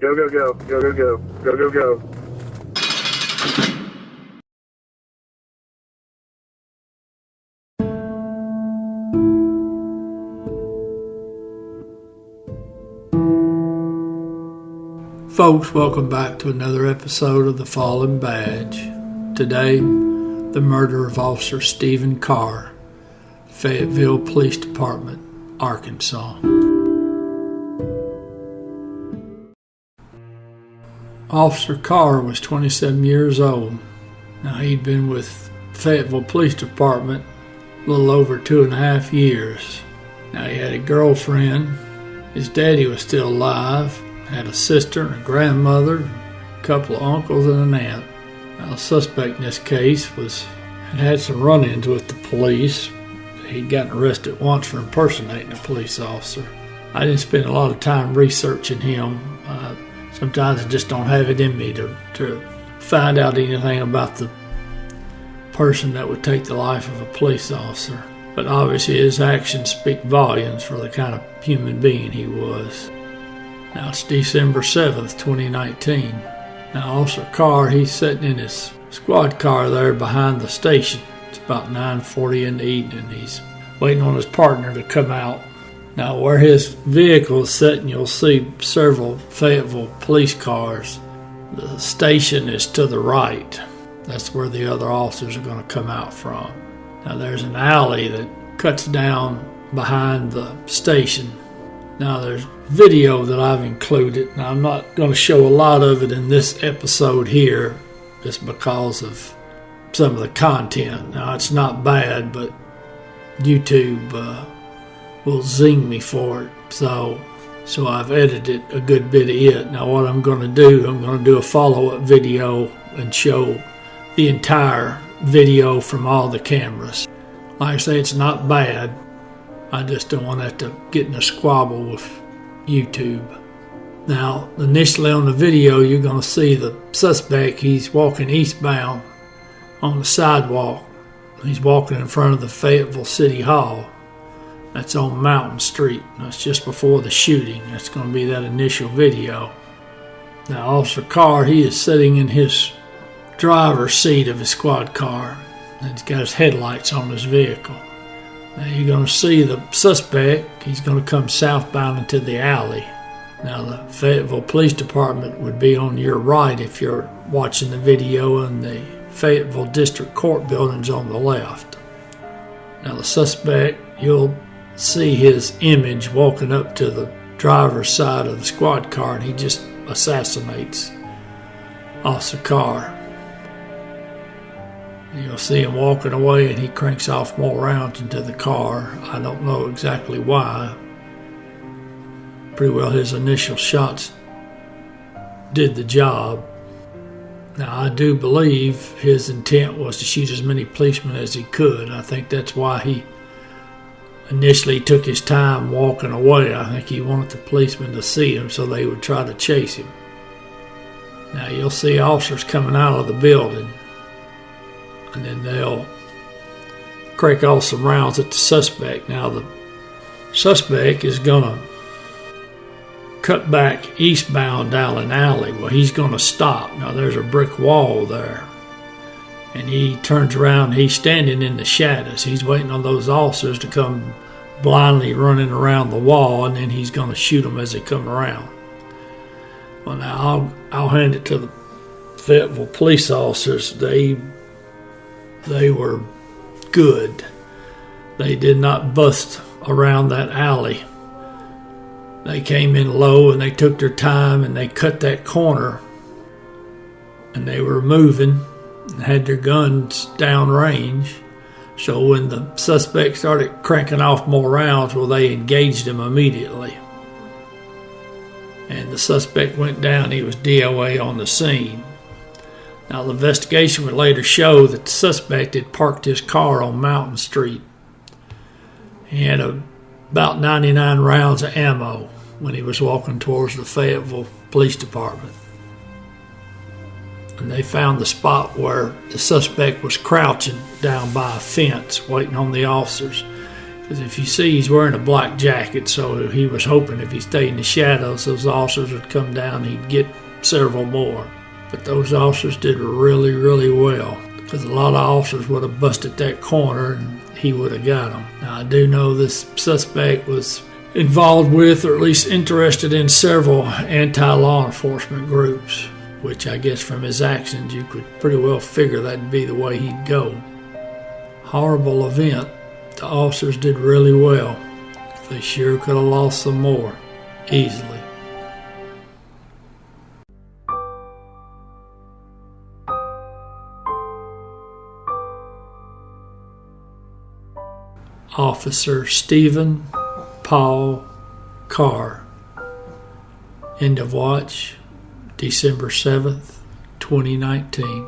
Go, go, go. Go, go, go. Go, go, go. Folks, welcome back to another episode of The Fallen Badge. Today, the murder of Officer Stephen Carr, Fayetteville Police Department, Arkansas. Officer Carr was 27 years old. Now, he'd been with Fayetteville Police Department a little over 2.5 years. Now, he had a girlfriend. His daddy was still alive. Had a sister and a grandmother, a couple of uncles and an aunt. Now, the suspect in this case had some run-ins with the police. He'd gotten arrested once for impersonating a police officer. I didn't spend a lot of time researching him. Sometimes I just don't have it in me to find out anything about the person that would take the life of a police officer. But obviously his actions speak volumes for the kind of human being he was. Now it's December 7th, 2019. Now Officer Carr, he's sitting in his squad car there behind the station. It's about 9:40 in the evening. He's waiting on his partner to come out. Now where his vehicle is sitting, you'll see several Fayetteville police cars. The station is to the right. That's where the other officers are going to come out from. Now there's an alley that cuts down behind the station. Now there's video that I've included. Now I'm not going to show a lot of it in this episode here just because of some of the content. Now it's not bad, but YouTube will zing me for it. So I've edited a good bit of it. Now what I'm going to do a follow-up video and show the entire video from all the cameras. Like I say, it's not bad. I just don't want that to get in a squabble with YouTube. Now, initially on the video, you're going to see the suspect. He's walking eastbound on the sidewalk. He's walking in front of the Fayetteville City Hall. That's on Mountain Street. That's just before the shooting. That's going to be that initial video. Now, Officer Carr, he is sitting in his driver's seat of his squad car, and he's got his headlights on his vehicle. Now you're going to see the suspect. He's going to come southbound into the alley. Now the Fayetteville Police Department would be on your right if you're watching the video, and the Fayetteville District Court building's on the left. Now the suspect, you'll see his image walking up to the driver's side of the squad car, and he just assassinates Officer Carr. You'll see him walking away, and he cranks off more rounds into the car. I don't know exactly why. Pretty well his initial shots did the job. Now, I do believe his intent was to shoot as many policemen as he could. I think that's why he initially took his time walking away. I think he wanted the policemen to see him so they would try to chase him. Now, you'll see officers coming out of the building, and then they'll crank off some rounds at the suspect. Now the suspect is going to cut back eastbound down an alley. Well, he's going to stop. Now there's a brick wall there, and he turns around. He's standing in the shadows. He's waiting on those officers to come blindly running around the wall, and then he's going to shoot them as they come around. Well, now I'll hand it to the Fayetteville police officers. They were good. They did not bust around that alley. They came in low, and they took their time, and they cut that corner, and they were moving and had their guns down range. So when the suspect started cranking off more rounds, well, they engaged him immediately. And the suspect went down. He was DOA on the scene. Now, the investigation would later show that the suspect had parked his car on Mountain Street. He had about 99 rounds of ammo when he was walking towards the Fayetteville Police Department. And they found the spot where the suspect was crouching down by a fence waiting on the officers. Because if you see, he's wearing a black jacket, so he was hoping if he stayed in the shadows, those officers would come down and he'd get several more. But those officers did really, really well, because a lot of officers would have busted that corner and he would have got them. Now, I do know this suspect was involved with, or at least interested in, several anti-law enforcement groups, which I guess from his actions you could pretty well figure that'd be the way he'd go. Horrible event. The officers did really well. They sure could have lost some more, easily. Officer Stephen Paul Carr. End of watch, December 7th, 2019.